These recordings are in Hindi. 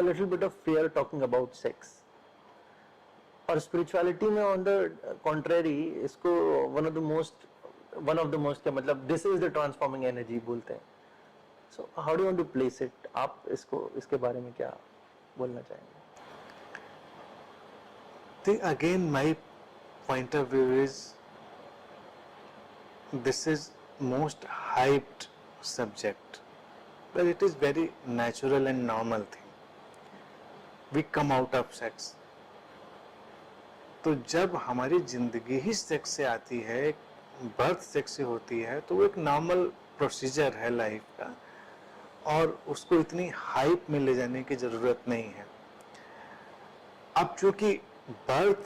little bit of fear talking about sex. और spirituality में on the contrary इसको one of the most क्या मतलब this is the transforming energy बोलते हैं. So how do you want to place it? आप इसके बारे में क्या बोलना चाहेंगे? Again, my point of view is this is most hyped subject, but it is very natural and normal thing. We come out of sex. तो जब हमारी जिंदगी ही सेक्स से आती है, बर्थ सेक्स से होती है, तो वो एक नॉर्मल प्रोसीजर है लाइफ का और उसको इतनी हाइप में ले जाने की जरूरत नहीं है. अब चूंकि बर्थ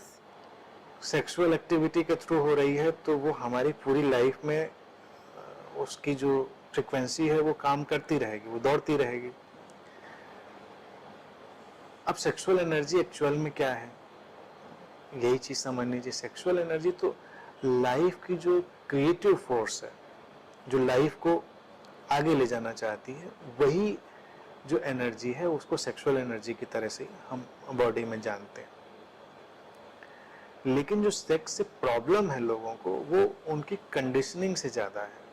सेक्सुअल एक्टिविटी के थ्रू हो रही है तो वो हमारी पूरी लाइफ में उसकी जो फ्रीक्वेंसी है वो काम करती रहेगी, वो दौड़ती रहेगी. अब सेक्सुअल एनर्जी एक्चुअल में क्या है, यही चीज समझनी चाहिए. सेक्सुअल एनर्जी तो लाइफ की जो क्रिएटिव फोर्स है, जो लाइफ को आगे ले जाना चाहती है, वही जो एनर्जी है उसको सेक्सुअल एनर्जी की तरह से हम बॉडी में जानते हैं. लेकिन जो सेक्स से प्रॉब्लम है लोगों को, वो उनकी कंडीशनिंग से ज़्यादा है.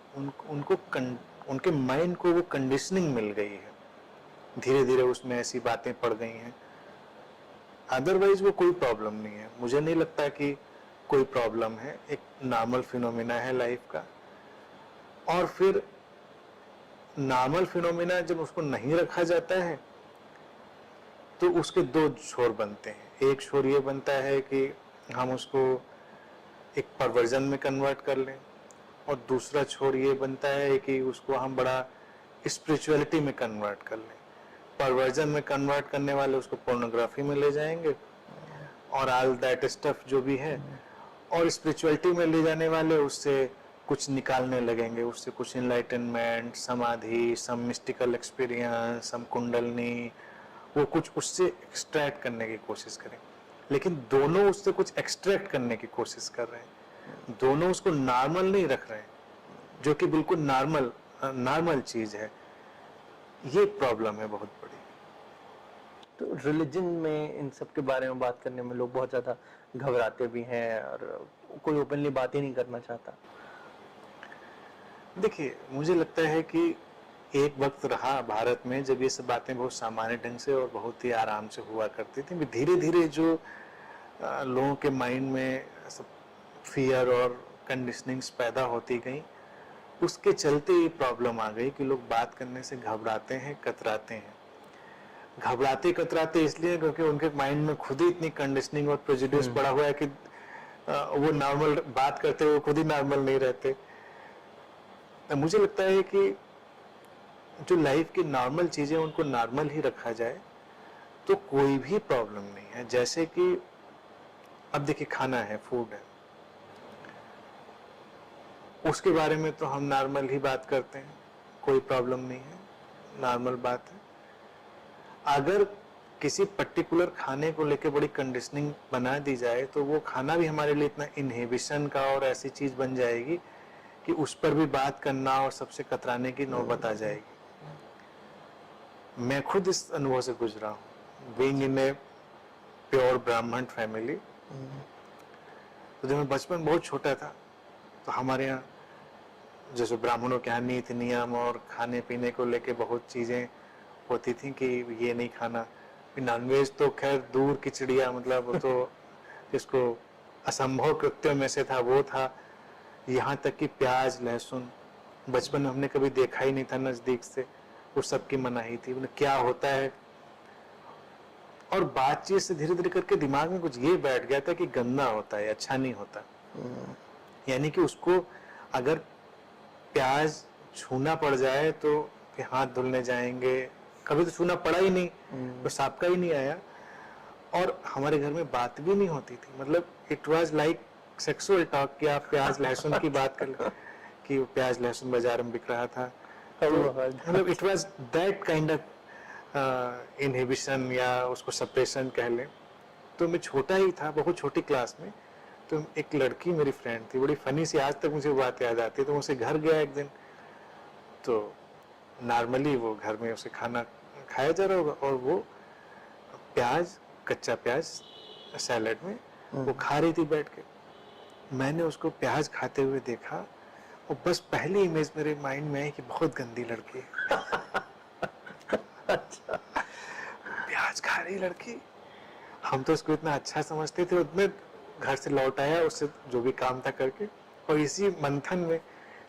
उनके माइंड को वो कंडीशनिंग मिल गई है, धीरे धीरे उसमें ऐसी बातें पड़ गई हैं. अदरवाइज वो कोई प्रॉब्लम नहीं है. मुझे नहीं लगता कि कोई प्रॉब्लम है, एक नॉर्मल फिनोमिना है लाइफ का. और फिर नॉर्मल फिनोमिना जब उसको नहीं रखा जाता है तो उसके दो छोर बनते हैं. एक छोर ये बनता है कि हम उसको एक परवर्जन में कन्वर्ट कर लें, और दूसरा छोर ये बनता है कि उसको हम बड़ा स्पिरिचुअलिटी में कन्वर्ट कर लें. परवर्जन में कन्वर्ट करने वाले उसको पोर्नोग्राफी में ले जाएंगे और ऑल दैट स्टफ जो भी है, और स्पिरिचुअलिटी में ले जाने वाले उससे कुछ निकालने लगेंगे, उससे कुछ इनलाइटनमेंट, समाधि, सम मिस्टिकल एक्सपीरियंस, सम कुंडलनी, वो कुछ उससे एक्सट्रैक्ट करने की कोशिश करें. लेकिन दोनों उससे कुछ एक्सट्रैक्ट करने की कोशिश कर रहे हैं, दोनों उसको नॉर्मल नहीं रख रहे हैं, जो कि बिल्कुल नॉर्मल चीज है. ये प्रॉब्लम है बहुत बड़ी. तो रिलीजन में इन सब के बारे में बात करने में लोग बहुत ज़्यादा घबराते भी हैं और कोई ओपनली बात ही नहीं करना चाहता. देखिए, मुझे लगता है कि एक वक्त रहा भारत में जब ये सब बातें बहुत सामान्य ढंग से और बहुत ही आराम से हुआ करती थी. धीरे धीरे जो लोगों के माइंड में सब फियर और कंडीशनिंग्स पैदा होती गई, उसके चलते ये प्रॉब्लम आ गई कि लोग बात करने से घबराते हैं, कतराते हैं. कतराते इसलिए क्योंकि उनके माइंड में खुद ही इतनी कंडीशनिंग और प्रेजुडिस पड़ा हुआ है कि वो नॉर्मल बात करते हुए खुद ही नॉर्मल नहीं रहते. मुझे लगता है कि जो लाइफ की नॉर्मल चीजें उनको नॉर्मल ही रखा जाए तो कोई भी प्रॉब्लम नहीं है. जैसे कि अब देखिए, खाना है, फूड है, उसके बारे में तो हम नॉर्मल ही बात करते हैं, कोई प्रॉब्लम नहीं है, नॉर्मल बात है. अगर किसी पर्टिकुलर खाने को लेकर बड़ी कंडीशनिंग बना दी जाए तो वो खाना भी हमारे लिए इतना इनहिबिशन का और ऐसी चीज बन जाएगी कि उस पर भी बात करना और सबसे कतराने की नौबत आ जाएगी. मैं खुद इस अनुभव से गुजरा हूँ, बीइंग इन ए प्योर ब्राह्मण फैमिली. तो जब मैं बचपन बहुत छोटा था तो हमारे यहाँ जैसे ब्राह्मणों के यहाँ नीति नियम और खाने पीने को लेके बहुत चीजें होती थी कि ये नहीं खाना. नॉनवेज तो खैर दूर की चिड़िया, मतलब वो तो जिसको असंभव कृत्यों में से था वो था. यहाँ तक कि प्याज, लहसुन बचपन में हमने कभी देखा ही नहीं था नजदीक से, उस सब की मनाही थी. क्या होता है, और बातचीत से धीरे धीरे करके दिमाग में कुछ ये बैठ गया था कि गंदा होता है, अच्छा नहीं होता. यानी कि उसको अगर प्याज छूना पड़ जाए तो फिर हाथ धुलने जाएंगे. कभी तो छूना पड़ा ही नहीं, तो सांप का ही नहीं आया. और हमारे घर में बात भी नहीं होती थी, मतलब it was like sexual talk कि आप प्याज लहसुन की बात कर लो कि प्याज लहसुन बाजार में बिक रहा था. मतलब it was that kind of inhibition या उसको सप्रेशन कह लें. तो मैं छोटा ही था, बहुत छोटी क्लास में. तो एक लड़की मेरी फ्रेंड थी, बड़ी फनी सी, आज तक मुझे बात याद आती है. तो मुझसे घर गया एक दिन, तो नॉर्मली वो घर में उसे खाना खाया जा रहा होगा और वो प्याज, कच्चा प्याज सैलेड में वो खा रही थी बैठ के। मैंने उसको प्याज खाते हुए देखा और बस पहली इमेज मेरे माइंड में आई कि बहुत गंदी लड़की है। अच्छा, प्याज खा रही लड़की। हम तो उसको इतना अच्छा समझते थे। उसमें घर से लौट आया उससे जो भी काम था करके, और इसी मंथन में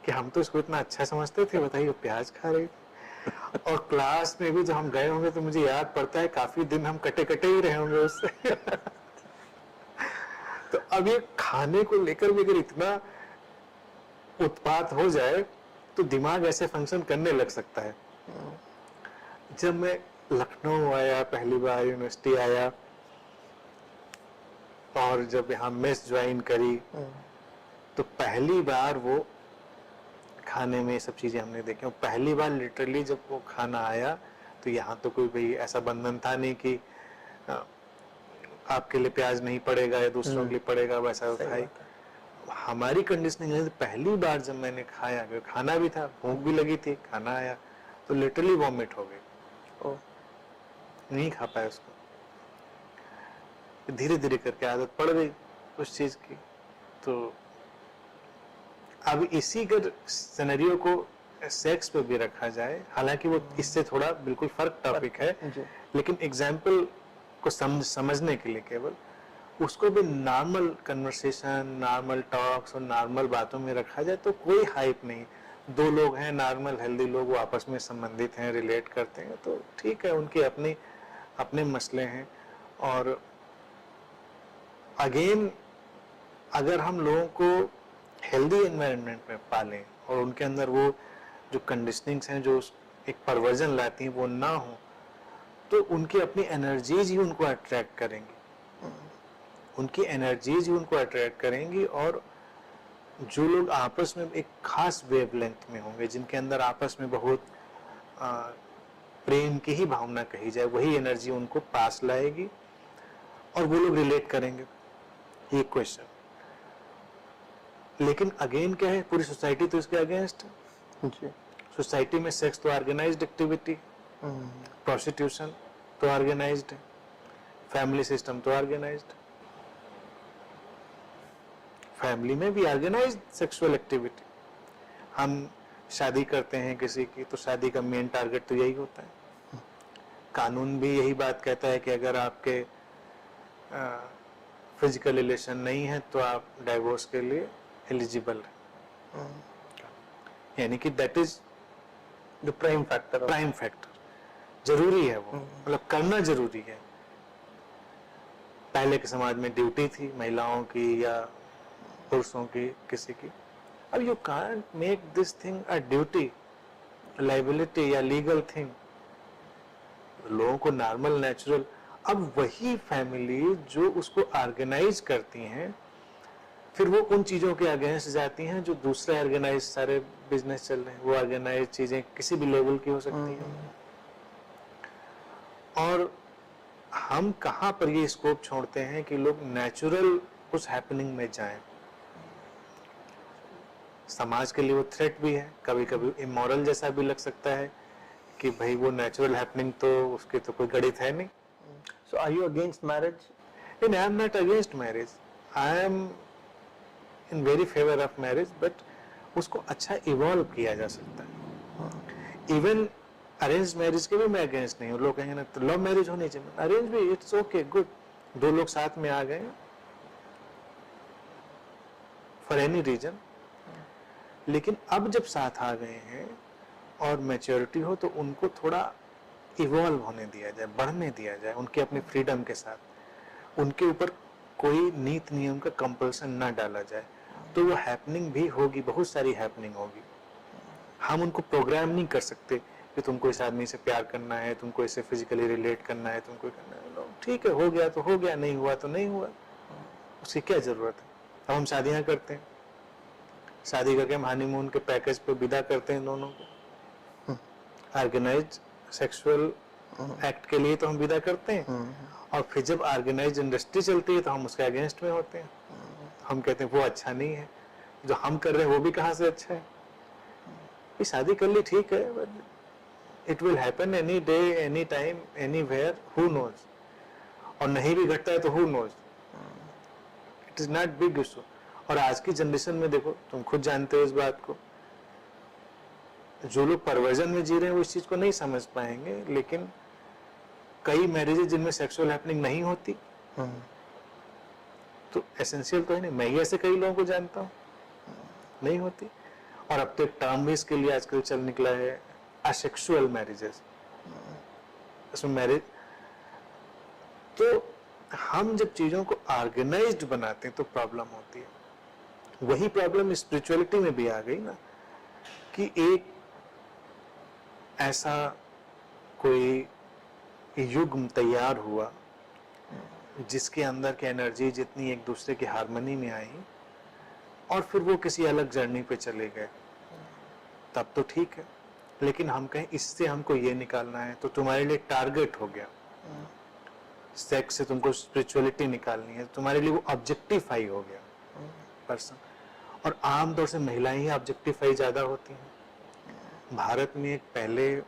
कि हम तो इसको इतना अच्छा समझते थे, बताइए वो प्याज खा रही थी। और क्लास में भी जब हम गए होंगे तो मुझे याद पड़ता है काफी दिन हम कटे कटे ही रहे होंगे उससे। तो अब ये खाने को लेकर भी अगर इतना उत्पात हो जाए तो दिमाग ऐसे फंक्शन करने लग सकता है। जब मैं लखनऊ आया पहली बार, यूनिवर्सिटी आया और जब यहाँ मेस ज्वाइन करी, तो पहली बार वो खाने में सब चीजें हमने देखी। और पहली बार लिटरली जब वो खाना आया तो यहाँ तो कोई भाई ऐसा बंधन था नहीं कि आपके लिए प्याज नहीं पड़ेगा या दूसरों के लिए पड़ेगा, वैसा सही खाई। बात है। हमारी कंडीशनिंग है, पहली बार जब मैंने खाया, खाना भी था, भूख भी लगी थी, खाना आया तो लिटरली वॉमिट हो गई। ओ, नहीं खा पाया उसको। धीरे धीरे करके आदत पड़ गई उस चीज की। तो अब इसी कर सिनेरियो को सेक्स पे भी रखा जाए, हालांकि वो इससे थोड़ा बिल्कुल फर्क टॉपिक है, जी, लेकिन एग्जाम्पल को समझने के लिए केवल उसको भी नॉर्मल कन्वर्सेशन, नॉर्मल टॉक्स और नॉर्मल बातों में रखा जाए तो कोई हाइप नहीं। दो लोग हैं नॉर्मल हेल्दी लोग, वो आपस में संबंधित हैं, रिलेट करते हैं तो ठीक है, उनके अपने अपने मसले हैं। और अगेन अगर हम लोगों को हेल्दी एनवायरनमेंट में पालें और उनके अंदर वो जो कंडीशनिंग्स हैं जो एक परवर्जन लाती हैं वो ना हो, तो उनकी अपनी एनर्जीज ही उनको अट्रैक्ट करेंगी। उनकी एनर्जीज ही उनको अट्रैक्ट करेंगी। और जो लोग आपस में एक खास वेवलेंथ में होंगे, जिनके अंदर आपस में बहुत प्रेम की ही भावना कही जाए, वही एनर्जी उनको पास लाएगी और वो लोग रिलेट करेंगे। ये क्वेश्चन, लेकिन अगेन क्या है, पूरी सोसाइटी तो इसके अगेंस्ट है। जी, सोसाइटी में सेक्स तो ऑर्गेनाइज्ड एक्टिविटी, प्रोस्टिट्यूशन तो ऑर्गेनाइज्ड है, फैमिली सिस्टम तो ऑर्गेनाइज्ड, फैमिली में भी ऑर्गेनाइज्ड सेक्सुअल एक्टिविटी। हम शादी करते हैं किसी की तो शादी का मेन टारगेट तो यही होता है। कानून भी यही बात कहता है कि अगर आपके फिजिकल रिलेशन नहीं है तो आप डाइवोर्स के लिए एलिजिबल है। यानी कि that is the prime factor. Prime factor, जरूरी है वो, मतलब करना जरूरी है। पहले के समाज में ड्यूटी थी महिलाओं की या पुरुषों की, किसी की। अब you can't make this thing a duty, liability या लीगल थिंग। लोगों को नॉर्मल, नेचुरल। अब वही फैमिली जो उसको ऑर्गेनाइज करती हैं, फिर वो उन चीजों के अगेंस्ट जाती हैं जो दूसरे ऑर्गेनाइज सारे बिजनेस चल रहे हैं। वो ऑर्गेनाइज चीजें किसी भी लेवल की हो सकती हैं। और हम कहाँ पर ये स्कोप छोड़ते हैं कि लोग नेचुरल उस हैपनिंग में जाएं। समाज के लिए वो थ्रेट भी है, कभी कभी इमोरल जैसा भी लग सकता है कि भाई वो नेचुरल हैपनिंग तो उसके तो कोई गणित है नहीं। So are you against marriage? And I am not against marriage. I am in very favor of marriage, but उसको अच्छा इवॉल्व किया जा सकता है। इवन अरेंज मैरिज के भी मैं अगेंस्ट नहीं हूँ। लोग कहेंगे ना तो लव मैरिज होनी चाहिए, अरेंज भी इट्स ओके, गुड। दो लोग साथ में आ गए फॉर एनी रीजन, लेकिन अब जब साथ आ गए हैं और मैच्योरिटी हो तो उनको थोड़ा इवॉल्व होने दिया जाए, बढ़ने दिया जाए उनके अपने फ्रीडम के साथ। उनके ऊपर कोई नीत नियम का कंपल्सन ना डाला जाए, तो वो हैपनिंग भी होगी, बहुत सारी हैपनिंग होगी। हम उनको प्रोग्राम नहीं कर सकते कि तुमको इस आदमी से प्यार करना है, तुमको इससे फिजिकली रिलेट करना है, तुमको करना है। ठीक है, हो गया तो हो गया, नहीं हुआ तो नहीं हुआ, उसकी क्या जरूरत है। अब हम शादियां करते हैं, शादी करके हम हनीमून के पैकेज पे विदा करते हैं दोनों को। ऑर्गेनाइज सेक्सुअल एक्ट के लिए तो हम विदा करते हैं, और फिर जब ऑर्गेनाइज इंडस्ट्री चलती है तो हम उसके अगेंस्ट में होते हैं। हम कहते हैं वो अच्छा नहीं है, जो हम कर रहे हैं वो भी कहाँ से अच्छा है। ये शादी कर ली ठीक है, but it will happen any day, any time, anywhere, who knows. और नहीं भी घटता है तो who knows, it is not big issue. और आज की जनरेशन में देखो, तुम खुद जानते हो इस बात को, जो लोग परवर्जन में जी रहे हैं वो इस चीज को नहीं समझ पाएंगे, लेकिन कई मैरिजेज जिनमें सेक्सुअल हैपनिंग नहीं होती तो एसेंशियल तो है नहीं। मैं ही ऐसे कई लोगों को जानता हूँ नहीं होती। और अब तो एक टर्म भी इसके लिए आजकल चल निकला है, असेक्सुअल मैरिजेस। इसमें मैरिज, तो हम जब चीजों को ऑर्गेनाइज्ड बनाते हैं तो प्रॉब्लम होती है। वही प्रॉब्लम स्पिरिचुअलिटी में भी आ गई ना, कि एक ऐसा कोई युग तैयार हुआ जिसके अंदर की एनर्जी जितनी एक दूसरे की हार्मनी में आई, और फिर वो किसी अलग जर्नी पे चले गए, तब तो ठीक है। लेकिन हम कहें इससे हमको ये निकालना है, तो तुम्हारे लिए टारगेट हो गया, सेक्स से तुमको स्पिरिचुअलिटी निकालनी है, तुम्हारे लिए वो ऑब्जेक्टिफाई हो गया पर्सन। और आमतौर से महिलाएं ही ऑब्जेक्टिफाई ज्यादा होती हैं। भारत में एक पहले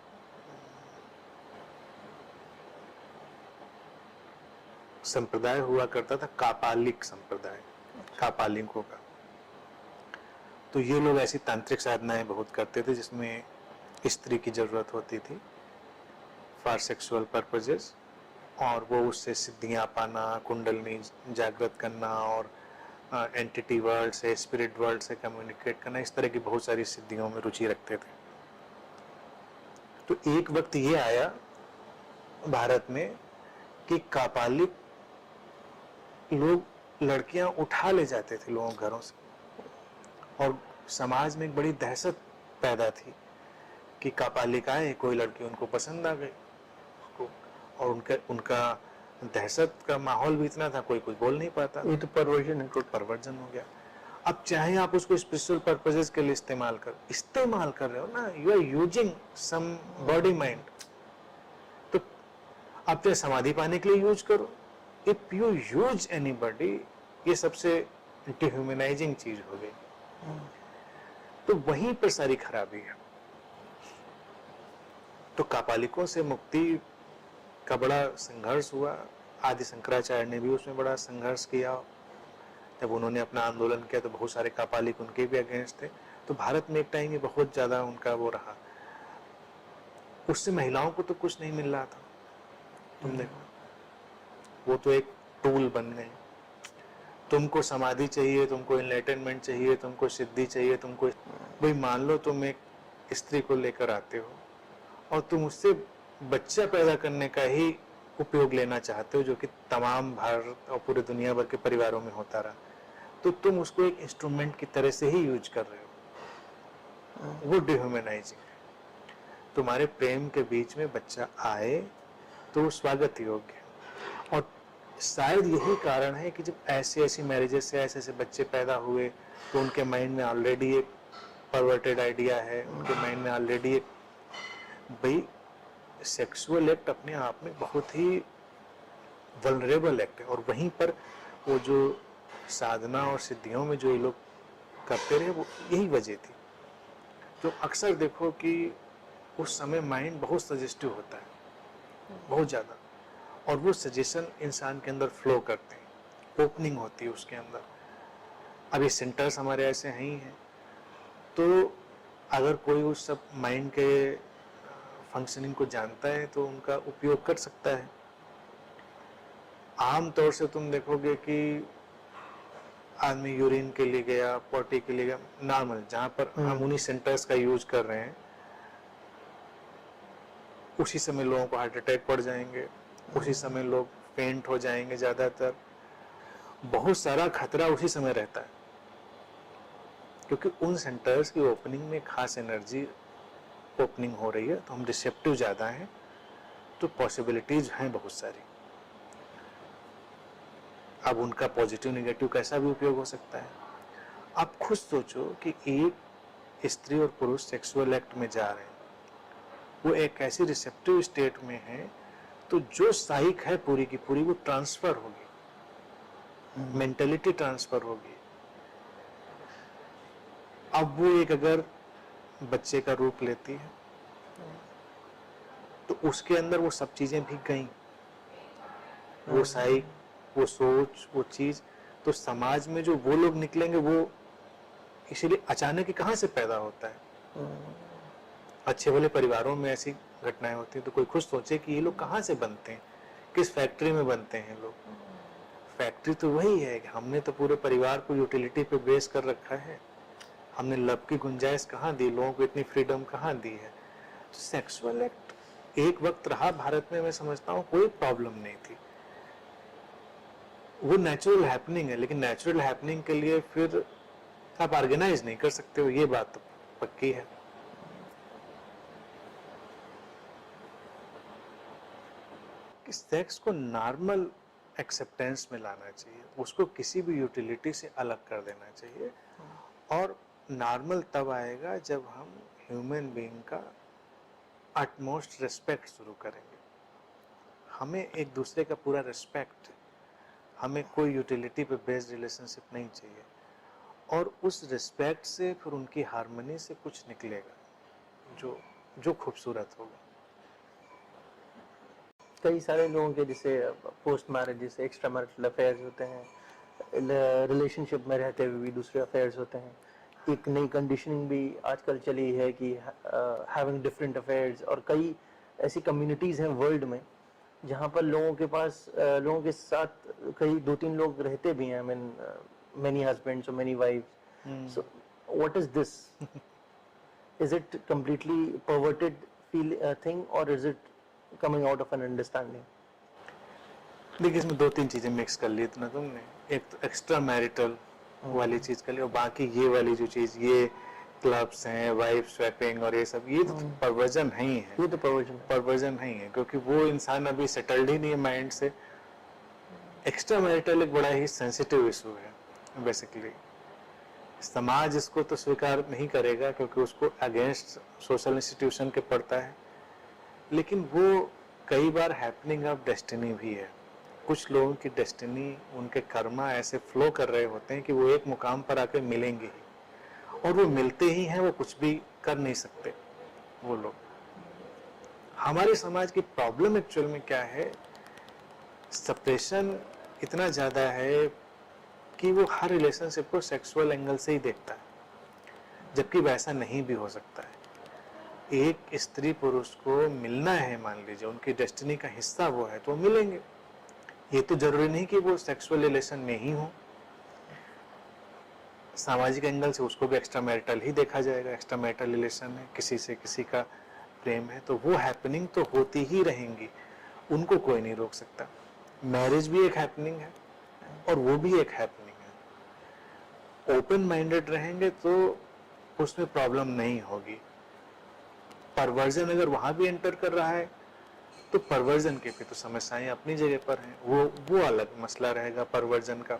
संप्रदाय हुआ करता था, कापालिक संप्रदाय, कापालिकों का। तो ये लोग ऐसी तांत्रिक साधनाएं बहुत करते थे जिसमें स्त्री की जरूरत होती थी फॉर सेक्सुअल पर्पजेस, और वो उससे सिद्धियां पाना, कुंडलनी जागृत करना, और एंटिटी वर्ल्ड से, स्पिरिट वर्ल्ड से कम्युनिकेट करना, इस तरह की बहुत सारी सिद्धियों में रुचि रखते थे। तो एक वक्त ये आया भारत में कि कापालिक लोग लड़कियां उठा ले जाते थे लोगों के घरों से, और समाज में एक बड़ी दहशत पैदा थी कि कापालिकाएं, कोई लड़की उनको पसंद आ गई उसको, और उनका दहशत का माहौल भी इतना था, कोई कुछ बोल नहीं पाता। ये तो परवर्जन है, परवर्जन हो गया। अब चाहे आप उसको स्पिरिचुअल पर्पसेस के लिए इस्तेमाल कर रहे हो ना, you are using some body mind, तो आप चाहे समाधि पाने के लिए यूज करो, इफ यू यूज एनीबॉडी, ये सबसे डिह्यूमनाइजिंग चीज हो गई। तो वहीं पर सारी खराबी है। तो कापालिकों से मुक्ति का बड़ा संघर्ष हुआ। आदि शंकराचार्य ने भी उसमें बड़ा संघर्ष किया। जब उन्होंने अपना आंदोलन किया तो बहुत सारे कापालिक उनके भी अगेंस्ट थे। तो भारत में एक टाइम ये बहुत ज्यादा उनका वो रहा। उससे महिलाओं को तो कुछ नहीं मिल रहा था। तुम देखो, वो तो एक टूल बन गए। तुमको समाधि चाहिए, तुमको एनलाइटनमेंट चाहिए, तुमको सिद्धि चाहिए, तुमको, भाई मान लो तुम एक स्त्री को लेकर आते हो और तुम उससे बच्चा पैदा करने का ही उपयोग लेना चाहते हो, जो कि तमाम भारत और पूरे दुनिया भर के परिवारों में होता रहा, तो तुम उसको एक इंस्ट्रूमेंट की तरह से ही यूज कर रहे हो। वो डिह्यूमनाइजिंग है। तुम्हारे प्रेम के बीच में बच्चा आए तो वो स्वागत योग्य है। और शायद यही कारण है कि जब ऐसी मैरिजेस से ऐसे बच्चे पैदा हुए तो उनके माइंड में ऑलरेडी एक परवर्टेड आइडिया है, उनके माइंड में ऑलरेडी एक, भाई सेक्सुअल एक्ट अपने आप में बहुत ही वल्नरेबल एक्ट है। और वहीं पर वो जो साधना और सिद्धियों में जो ये लोग करते रहे, वो यही वजह थी। तो अक्सर देखो कि उस समय माइंड बहुत सजेस्टिव होता है, बहुत ज़्यादा, और वो सजेशन इंसान के अंदर फ्लो करते हैं, ओपनिंग होती है उसके अंदर। अब ये सेंटर्स हमारे ऐसे हैं ही हैं, तो अगर कोई उस सब माइंड के फंक्शनिंग को जानता है तो उनका उपयोग कर सकता है। आम तौर से तुम देखोगे कि आदमी यूरिन के लिए गया, पॉटी के लिए गया, नॉर्मल, जहाँ पर हम उन्हीं सेंटर्स का यूज कर रहे हैं, उसी समय लोगों को हार्ट अटैक पड़ जाएंगे, उसी समय लोग फेंट हो जाएंगे। ज्यादातर बहुत सारा खतरा उसी समय रहता है, क्योंकि उन सेंटर्स की ओपनिंग में खास एनर्जी ओपनिंग हो रही है, तो हम रिसेप्टिव ज्यादा हैं, तो पॉसिबिलिटीज हैं बहुत सारी। अब उनका पॉजिटिव नेगेटिव कैसा भी उपयोग हो सकता है। आप खुद सोचो कि एक स्त्री और पुरुष सेक्सुअल एक्ट में जा रहे हैं, वो एक ऐसी रिसेप्टिव स्टेट में है, तो जो साइक है पूरी की पूरी वो ट्रांसफर होगी, मेंटेलिटी ट्रांसफर होगी। अब वो एक अगर बच्चे का रूप लेती है तो उसके अंदर वो सब चीजें भी गई। वो साइक, वो सोच, वो चीज, तो समाज में जो वो लोग निकलेंगे वो इसीलिए अचानक ही कहाँ से पैदा होता है। अच्छे भले परिवारों में ऐसी घटनाएं होती हैं तो कोई खुद सोचे कि ये लोग कहाँ से बनते हैं, किस फैक्ट्री में बनते हैं लोग। फैक्ट्री तो वही है कि हमने तो पूरे परिवार को यूटिलिटी पे बेस कर रखा है, हमने लब की गुंजाइश कहाँ दी, लोगों को इतनी फ्रीडम कहाँ दी है। तो सेक्सुअल एक्ट एक वक्त रहा भारत में, मैं समझता हूँ कोई प्रॉब्लम नहीं थी, वो नेचुरल हैपनिंग है, लेकिन नेचुरल हैपनिंग के लिए फिर आप ऑर्गेनाइज नहीं कर सकते हो, ये बात तो पक्की है। कि सेक्स को नॉर्मल एक्सेप्टेंस में लाना चाहिए, उसको किसी भी यूटिलिटी से अलग कर देना चाहिए, और नॉर्मल तब आएगा जब हम ह्यूमन बीइंग का अटमोस्ट रिस्पेक्ट शुरू करेंगे। हमें एक दूसरे का पूरा रिस्पेक्ट, हमें कोई यूटिलिटी पे बेस्ड रिलेशनशिप नहीं चाहिए, और उस रिस्पेक्ट से फिर उनकी हार्मनी से कुछ निकलेगा जो जो खूबसूरत होगा। कई सारे लोगों के जैसे पोस्ट मैरिज जैसे एक्स्ट्रा मैरिटल अफेयर्स होते हैं, रिलेशनशिप में रहते हुए भी दूसरे अफेयर्स होते हैं। एक नई कंडीशनिंग भी आजकल चली है कि हैविंग डिफरेंट अफेयर्स, और कई ऐसी कम्युनिटीज़ हैं वर्ल्ड में जहाँ पर लोगों के पास लोगों के साथ कई 2-3 लोग रहते भी हैं, I mean many husbands or many wives. So what is this? Is it completely perverted thing, or is it coming out of an understanding? देखिए इसमें 2-3 चीजें मिक्स कर ली इतना तुमने, एक तो एक्स्ट्रा मैरिटल वाली चीज कर ली, और बाकी ये वाली जो चीज, ये क्लब्स हैं, वाइफ स्वैपिंग और ये सब, ये तो परवर्जन नहीं है, ये तो परवर्जन नहीं है, क्योंकि वो इंसान अभी सेटल्ड ही नहीं है माइंड से। एक्स्ट्रा मैरिटल एक बड़ा ही सेंसिटिव इशू है बेसिकली, समाज इसको तो स्वीकार नहीं करेगा क्योंकि उसको अगेंस्ट सोशल इंस्टीट्यूशन के पड़ता है, लेकिन वो कई बार हैपनिंग ऑफ डेस्टिनी भी है। कुछ लोगों की डेस्टिनी, उनके कर्मा ऐसे फ्लो कर रहे होते हैं कि वो एक मुकाम पर आके मिलेंगे ही, और वो मिलते ही हैं, वो कुछ भी कर नहीं सकते वो लोग। हमारे समाज की प्रॉब्लम एक्चुअल में क्या है, सप्रेशन इतना ज्यादा है कि वो हर रिलेशनशिप को सेक्सुअल एंगल से ही देखता है, जबकि वैसा नहीं भी हो सकता है। एक स्त्री पुरुष को मिलना है, मान लीजिए उनकी डेस्टिनी का हिस्सा वो है, तो वो मिलेंगे। ये तो जरूरी नहीं कि वो सेक्सुअल रिलेशन में ही हो, सामाजिक एंगल से उसको भी एक्स्ट्रा मैरिटल ही देखा जाएगा। एक्स्ट्रा मैरिटल रिलेशन है, किसी से किसी का प्रेम है, तो वो हैपनिंग तो होती ही रहेंगी, उनको कोई नहीं रोक सकता। मैरिज भी एक हैपनिंग है और वो भी एक हैपनिंग है। ओपन माइंडेड रहेंगे तो उसमें प्रॉब्लम नहीं होगी। परवर्जन अगर वहां भी एंटर कर रहा है तो परवर्जन के भी तो समस्याएं अपनी जगह पर हैं, वो अलग मसला रहेगा परवर्जन का।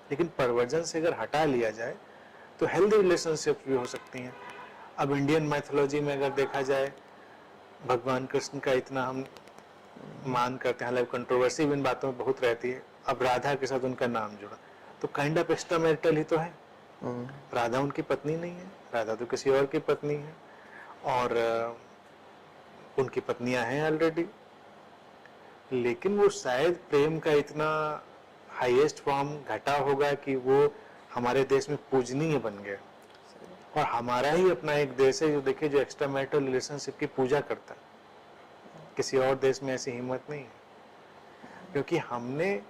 लेकिन परवर्जन से अगर हटा लिया जाए तो हेल्दी रिलेशनशिप्स भी हो सकती हैं। अब इंडियन मैथोलॉजी में अगर देखा जाए, भगवान कृष्ण का इतना हम मान करते हैं, हालांकि कंट्रोवर्सी भी इन बातों में बहुत रहती है। अब राधा के साथ उनका नाम जुड़ा तो काइंड ऑफ एक्स्ट्रा मैरिटल ही तो है। राधा उनकी पत्नी नहीं है, राधा तो किसी और की पत्नी है, और उनकी पत्नियां हैं ऑलरेडी, लेकिन वो शायद प्रेम का इतना हाईएस्ट फॉर्म घटा होगा कि वो हमारे देश में पूजनीय बन गया। और हमारा ही अपना एक देश है जो देखिए, जो एक्स्ट्रा मैरिटल रिलेशनशिप की पूजा करता है। किसी और देश में ऐसी हिम्मत नहीं है, क्योंकि हमने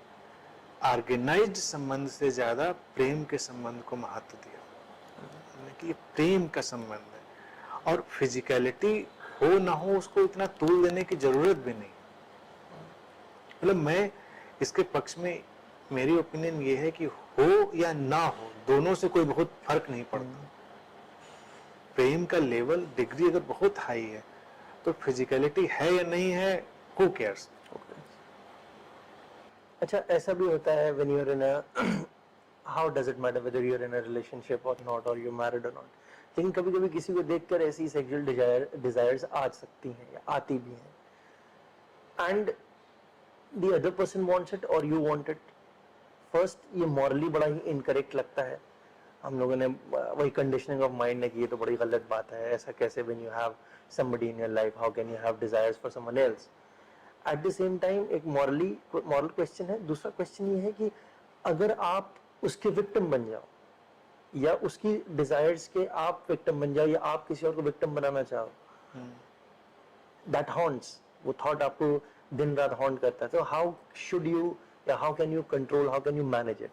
ऑर्गेनाइज्ड संबंध से ज्यादा प्रेम के संबंध को महत्व दिया कि प्रेम का संबंध है, और फिजिकलिटी हो ना हो उसको इतना तूल देने की जरूरत भी नहीं। मतलब मैं इसके पक्ष में, मेरी ओपिनियन ये है कि हो या ना हो, दोनों से कोई बहुत फर्क नहीं पड़ता। प्रेम का लेवल, डिग्री अगर बहुत हाई है तो फिजिकलिटी है या नहीं है, हु केयर्स। अच्छा, ऐसा भी होता है when you're in a how does it matter whether you're in a relationship or not, or you're married or not, लेकिन कभी कभी किसी को देखकर ऐसी सेक्सुअल डिजायर्स आ सकती हैं या आती भी हैं, and the other person wants it or you want it. First, ये मॉरली बड़ा ही इनकरेक्ट लगता है। हम लोगों ने वही कंडीशनिंग ऑफ माइंड ने कि ये तो बड़ी गलत बात है, ऐसा कैसे, when you have somebody in your life how can you have desires for someone else. At the same time एक मॉरल क्वेश्चन है। दूसरा क्वेश्चन ये है कि अगर आप उसके विक्टिम बन जाओ या उसकी डिजायर्स के आप विक्टिम बन जाओ या आप किसी और को विक्टिम बनाना चाहो, दैट हॉन्ट्स, वो थॉट आपको दिन रात हॉन्ट करता है। तो हाउ शुड यू या how can you control, how can you manage it?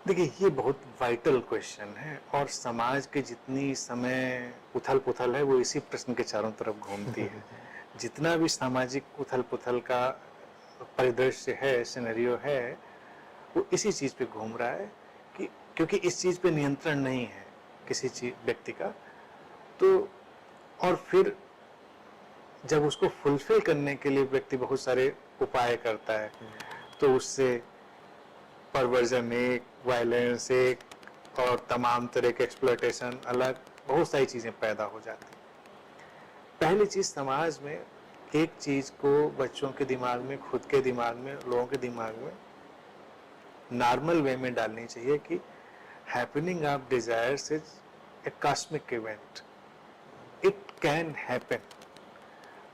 देखिए, ये बहुत वाइटल क्वेश्चन है और समाज के जितनी समय उथल पुथल है वो इसी प्रश्न के चारों तरफ घूमती है। जितना भी सामाजिक उथल पुथल का परिदृश्य है, सिनेरियो है, वो इसी चीज पे घूम रहा है कि क्योंकि इस चीज पे नियंत्रण नहीं है किसी चीज व्यक्ति का। तो और फिर जब उसको फुलफिल करने के लिए व्यक्ति बहुत सारे उपाय करता है, तो उससे परवर्जन एक, वायलेंस एक और तमाम तरह के एक्सप्लॉयटेशन अलग, बहुत सारी चीजें पैदा हो जाती हैं। पहली चीज, समाज में एक चीज को बच्चों के दिमाग में, खुद के दिमाग में, लोगों के दिमाग में नॉर्मल वे में डालनी चाहिए कि happening of desires is a cosmic event, it can happen.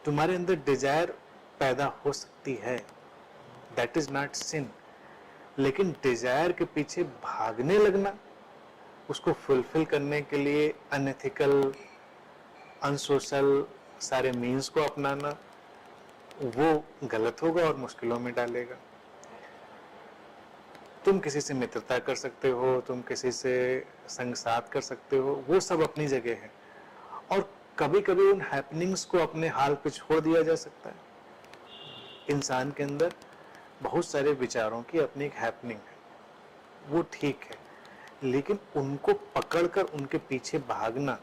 तुम्हारे अंदर डिजायर पैदा हो सकती है, दैट इज नॉट सिन। लेकिन डिजायर के पीछे भागने लगना, उसको फुलफिल करने के लिए अनएथिकल, अनसोशल सारे मीन्स को अपनाना, वो गलत होगा और मुश्किलों में डालेगा। तुम किसी से मित्रता कर सकते हो, तुम किसी से संग साथ कर सकते हो, वो सब अपनी जगह है। और कभी कभी उन हैपनिंग्स को अपने हाल पे छोड़ दिया जा सकता है। इंसान के अंदर बहुत सारे विचारों की अपनी एक हैपनिंग है, वो ठीक है, लेकिन उनको पकड़कर उनके पीछे भागना,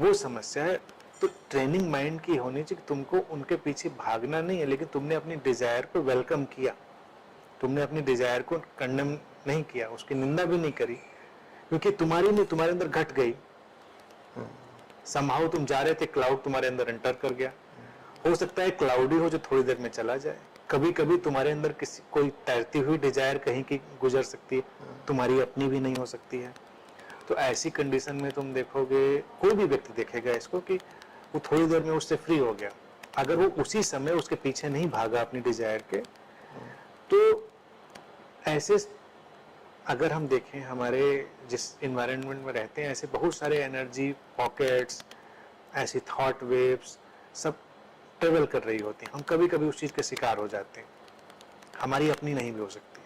वो समस्या है। तो ट्रेनिंग माइंड की होनी चाहिए कि तुमको उनके पीछे भागना नहीं है, लेकिन तुमने अपनी डिजायर को वेलकम किया, तुमने अपनी डिजायर को कंडेम नहीं किया, उसकी निंदा भी नहीं करी, क्योंकि तुम्हारी नहीं, तुम्हारे अंदर घट गई। समहाउ तुम जा रहे थे, क्लाउड तुम्हारे अंदर एंटर कर गया। हो सकता है क्लाउड ही हो जो थोड़ी देर में चला जाए। कभी कभी तुम्हारे अंदर किसी कोई तैरती हुई डिजायर कहीं की गुजर सकती है, तुम्हारी अपनी भी नहीं हो सकती है। तो ऐसी कंडीशन में तुम देखोगे, कोई भी व्यक्ति देखेगा इसको कि वो थोड़ी देर में उससे फ्री हो गया। अगर वो उसी समय उसके पीछे नहीं भागा अपनी डिजायर के, तो ऐसे अगर हम देखें हमारे जिस इन्वायरमेंट में रहते हैं, ऐसे बहुत सारे एनर्जी पॉकेट्स, ऐसी थॉट वेव्स सब ट्रेवल कर रही होती हैं। हम कभी कभी उस चीज़ के शिकार हो जाते हैं। हमारी अपनी नहीं भी हो सकती,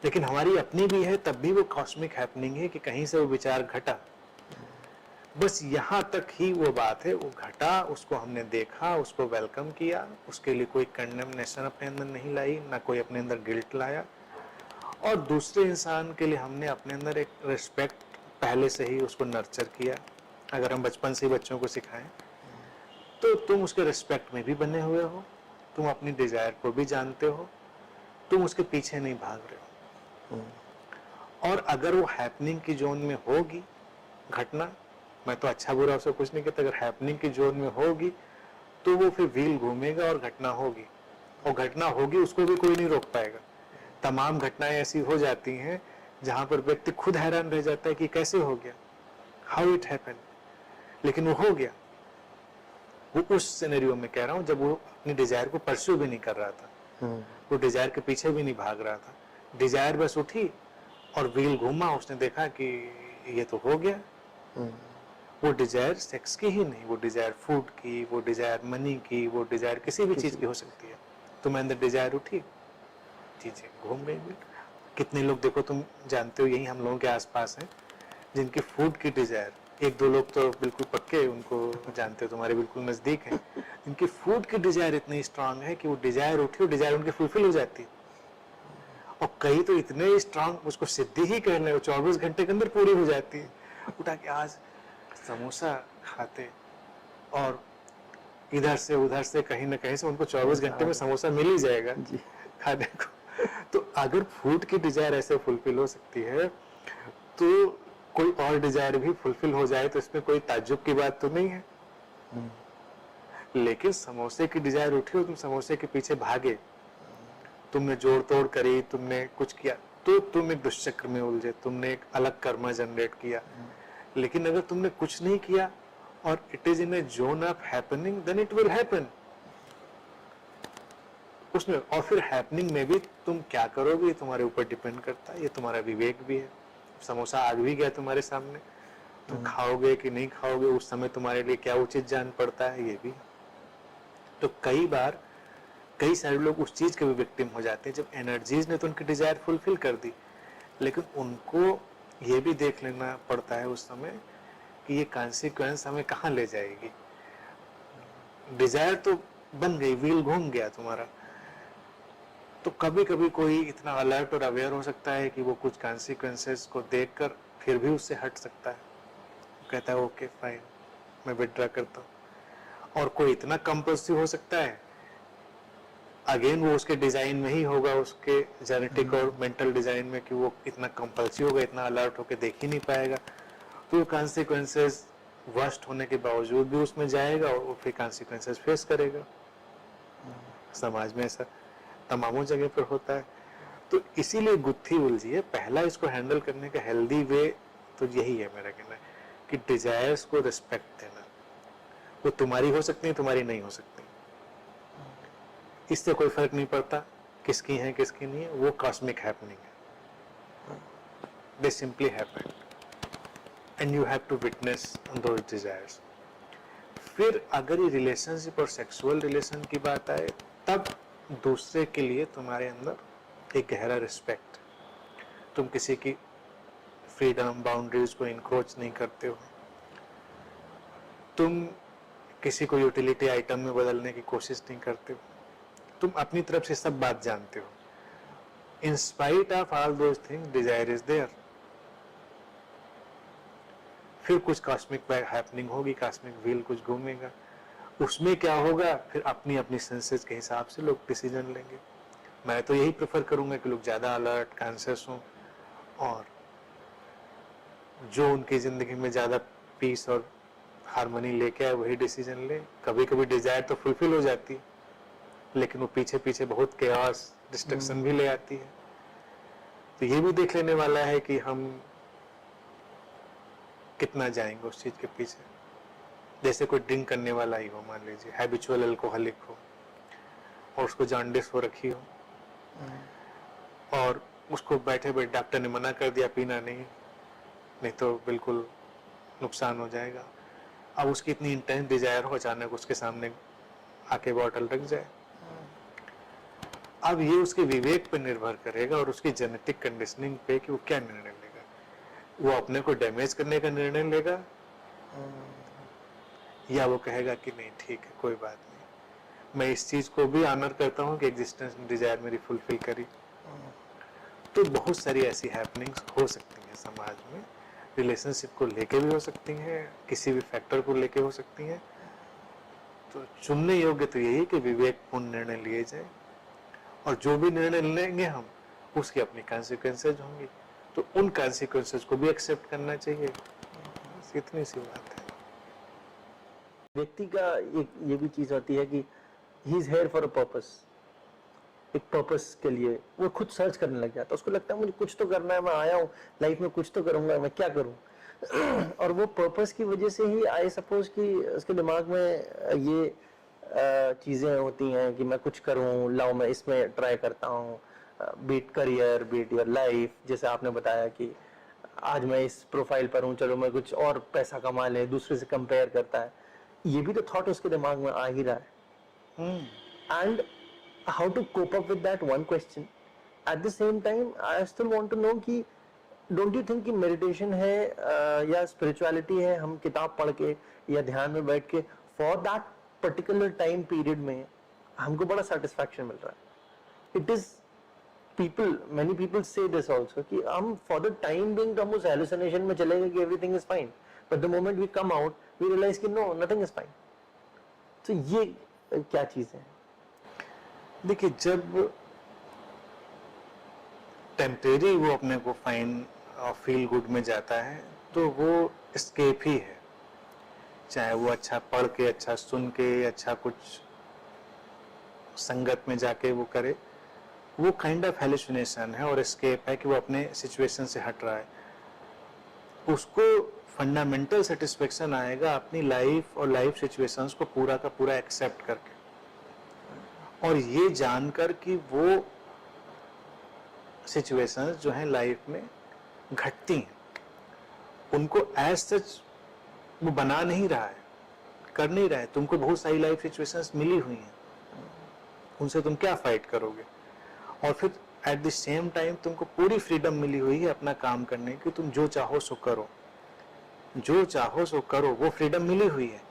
लेकिन हमारी अपनी भी है, तब भी वो कॉस्मिक हैपनिंग है कि कहीं से वो विचार घटा। बस यहाँ तक ही वो बात है, वो घटा, उसको हमने देखा, उसको वेलकम किया, उसके लिए कोई कंडेमनेशन अपने अंदर नहीं लाई, ना कोई अपने अंदर गिल्ट लाया, और दूसरे इंसान के लिए हमने अपने अंदर एक रिस्पेक्ट पहले से ही उसको नर्चर किया। अगर हम बचपन से ही बच्चों को सिखाएं, तो तुम उसके रिस्पेक्ट में भी बने हुए हो, तुम अपनी डिजायर को भी जानते हो, तुम उसके पीछे नहीं भाग रहे हो। और अगर वो हैपनिंग की जोन में होगी घटना, मैं तो अच्छा बुरा उससे कुछ नहीं कहता, अगर हैपनिंग की जोन में होगी तो वो फिर व्हील घूमेगा और घटना होगी, और घटना होगी उसको भी कोई नहीं रोक पाएगा। तमाम घटनाएं ऐसी हो जाती हैं जहां पर व्यक्ति खुद हैरान रह जाता है कि कैसे हो गया, हाउ इट हैपन, लेकिन वो हो गया। वो उस सिनेरियो में कह रहा हूं जब वो अपनी डिजायर को परस्यू भी नहीं कर रहा था, वो डिजायर के पीछे भी नहीं भाग रहा था। डिजायर बस उठी और व्हील घूमा, उसने देखा कि ये तो हो गया। वो डिजायर सेक्स की ही नहीं, वो डिजायर फूड की, वो डिजायर मनी की, वो डिजायर किसी भी चीज की हो सकती है। तुम्हें अंदर डिजायर उठी, चीजें घूम गई। कितने लोग देखो, तुम जानते हो, यही हम लोगों के आसपास हैं जिनकी फूड की डिजायर, एक दो लोग तो बिल्कुल पक्के उनको जानते हो, तुम्हारे बिल्कुल नजदीक हैं, इनकी फूड की डिजायर इतनी स्ट्रांग है कि वो डिजायर उठी और डिजायर उनकी फुलफिल हो जाती है। और कई तो इतने स्ट्रांग, उसको सिद्धि ही कह रहे हो, 24 घंटे के अंदर पूरी हो जाती है। उठा के आज समोसा खाते, और इधर से उधर से कहीं ना कहीं से उनको 24 घंटे में समोसा मिल ही जाएगा खाने को। तो अगर फूड की डिजायर ऐसे फुलफिल हो सकती है, तो कोई और डिजायर भी फुलफिल हो जाए तो इसमें कोई ताज्जुब की बात तो नहीं है। लेकिन समोसे की डिजायर उठी और तुम समोसे के पीछे भागे, तुमने जोड़ तोड़ करी, तुमने कुछ किया, तो तुम एक दुष्चक्र में उलझे, तुमने एक अलग कर्मा जनरेट किया। लेकिन अगर तुमने कुछ नहीं किया और it is in a zone of happening, then it will happen. उसमें, और फिर हैपनिंग में भी तुम क्या करोगे ये तुम्हारे ऊपर डिपेंड करता है, ये तुम्हारा विवेक भी है। समोसा आ भी गया तुम्हारे सामने, तुम खाओगे कि नहीं खाओगे, उस समय तुम्हारे लिए क्या उचित जान पड़ता है, ये भी। तो कई बार कई सारे लोग उस चीज के भी विक्टिम हो जाते हैं जब एनर्जीज ने तो उनकी डिजायर फुलफिल कर दी, लेकिन उनको ये भी देख लेना पड़ता है उस समय कि ये कॉन्सिक्वेंस हमें कहाँ ले जाएगी। डिजायर तो बन गई, व्हील घूम गया तुम्हारा, तो कभी कभी कोई इतना अलर्ट और अवेयर हो सकता है कि वो कुछ कॉन्सिक्वेंसेस को देखकर फिर भी उससे हट सकता है, कहता है ओके फाइन मैं विड्रॉ करता हूँ। और कोई इतना कंपल्सिव हो सकता है, अगेन वो उसके डिजाइन में ही होगा, उसके जेनेटिक और मेंटल डिजाइन में, कि वो इतना कंपल्सिव होगा, इतना अलर्ट होकर देख ही नहीं पाएगा, तो कॉन्सिक्वेंसेस वर्स्ट होने के बावजूद भी उसमें जाएगा और वो फिर कॉन्सिक्वेंसेस फेस करेगा। समाज में ऐसा तमामों जगह पर होता है। तो इसीलिए गुत्थी उलझी है। पहला इसको हैंडल करने का हेल्दी वे तो यही है मेरा कहना है, कि डिजायर्स को रिस्पेक्ट देना। वो तुम्हारी हो सकती है, तुम्हारी नहीं हो सकती, इससे कोई फर्क नहीं पड़ता किसकी है किसकी नहीं है, वो कॉस्मिक हैपनिंग है, they simply happen and you have to witness those desires. फिर अगर ये रिलेशनशिप और सेक्सुअल रिलेशन की बात आए, तब दूसरे के लिए तुम्हारे अंदर एक गहरा रिस्पेक्ट, तुम किसी की फ्रीडम बाउंड्रीज को इनक्रोच नहीं करते हो, तुम किसी को यूटिलिटी आइटम में बदलने की कोशिश नहीं करते हो, तुम अपनी तरफ से सब बात जानते हो। In spite of all those things desire is there. फिर कुछ कॉस्मिक हैपनिंग होगी, कॉस्मिक व्हील कुछ घूमेगा, उसमें क्या होगा, फिर अपनी अपनी सेंसेस के हिसाब से लोग डिसीजन लेंगे। मैं तो यही प्रेफर करूंगा कि लोग ज्यादा अलर्ट कॉन्शियस हों और जो उनकी जिंदगी में ज्यादा पीस और हार्मनी लेके आए वही डिसीजन ले। कभी कभी डिजायर तो फुलफिल हो जाती है, लेकिन वो पीछे पीछे बहुत केओस डिस्ट्रक्शन भी ले आती है। तो ये भी देख लेने वाला है कि हम कितना जाएंगे उस चीज के पीछे। जैसे कोई ड्रिंक करने वाला ही हो, मान लीजिए हैबिचुअल अल्कोहलिक हो और उसको जॉन्डिस हो रखी हो, और उसको बैठे बैठे डॉक्टर ने मना कर दिया पीना नहीं तो बिल्कुल नुकसान हो जाएगा। अब उसकी इतनी इंटेंस डिजायर हो, अचानक उसके सामने आके बॉटल रख जाए। अब ये उसके विवेक पर निर्भर करेगा और उसकी जेनेटिक कंडीशनिंग पे कि वो क्या निर्णय लेगा। वो अपने को डैमेज करने का निर्णय लेगा या वो कहेगा कि नहीं ठीक है कोई बात नहीं, मैं इस चीज को भी ऑनर करता हूँ कि एग्जिस्टेंस डिजायर मेरी फुलफिल करी। तो बहुत सारी ऐसी हैपनिंग्स हो सकती हैं समाज में, रिलेशनशिप को लेके भी हो सकती हैं, किसी भी फैक्टर को लेके हो सकती हैं। तो चुनने योग्य तो यही कि विवेकपूर्ण निर्णय लिए जाए, और जो भी निर्णय लेंगे हम उसकी अपनी कॉन्सिक्वेंसेज होंगी, तो उन कॉन्सिक्वेंसेज को भी एक्सेप्ट करना चाहिए। बस इतनी सी बात है। व्यक्ति का एक ये भी चीज होती है कि he is here for a purpose, एक पर्पस के लिए वो खुद सर्च करने लग जाता है। उसको लगता है मुझे कुछ तो करना है, मैं आया हूँ लाइफ में कुछ तो करूंगा, मैं क्या करूँ। और वो पर्पस की वजह से ही आई सपोज कि उसके दिमाग में ये चीजें होती हैं कि मैं कुछ करूँ, लाओ मैं इसमें ट्राई करता हूँ, beat career beat your life. जैसे आपने बताया कि आज मैं इस प्रोफाइल पर हूँ, चलो मैं कुछ और पैसा कमा ले, दूसरे से कंपेयर करता है। ये भी तो थॉट उसके दिमाग में आ ही रहा है। And how to cope up with that one question. At the same time, I still want to know कि don't you think कि meditation है या spirituality है, हम किताब पढ़ के या ध्यान में बैठ के for that particular time period में हमको बड़ा satisfaction मिल रहा है। It is people, many people say this also कि हम for the time being तो हम उस hallucination में चले गए कि everything is fine, but the moment we come out, we realize कि no, nothing is fine. तो ये क्या चीज है? देखिए, जब टेम्परेरी वो अपने को फाइन और फील गुड में जाता है तो वो एस्केप ही है। चाहे वो अच्छा पढ़ के, अच्छा सुन के, अच्छा कुछ संगत में जाके वो करे, वो काइंड ऑफ हेलुसिनेशन है और एस्केप है कि वो अपने सिचुएशन से हट रहा है। उसको फंडामेंटल सेटिस्फेक्शन आएगा अपनी लाइफ और लाइफ सिचुएशंस को पूरा का पूरा एक्सेप्ट करके, और ये जानकर कि वो सिचुएशंस जो हैं लाइफ में घटती हैं, उनको एज सच वो बना नहीं रहा है, कर नहीं रहा है। तुमको बहुत सारी लाइफ सिचुएशंस मिली हुई हैं, उनसे तुम क्या फाइट करोगे? और फिर एट द सेम टाइम तुमको पूरी फ्रीडम मिली हुई है अपना काम करने की, तुम जो चाहो सो करो, जो चाहो सो करो, वो फ्रीडम मिली हुई है।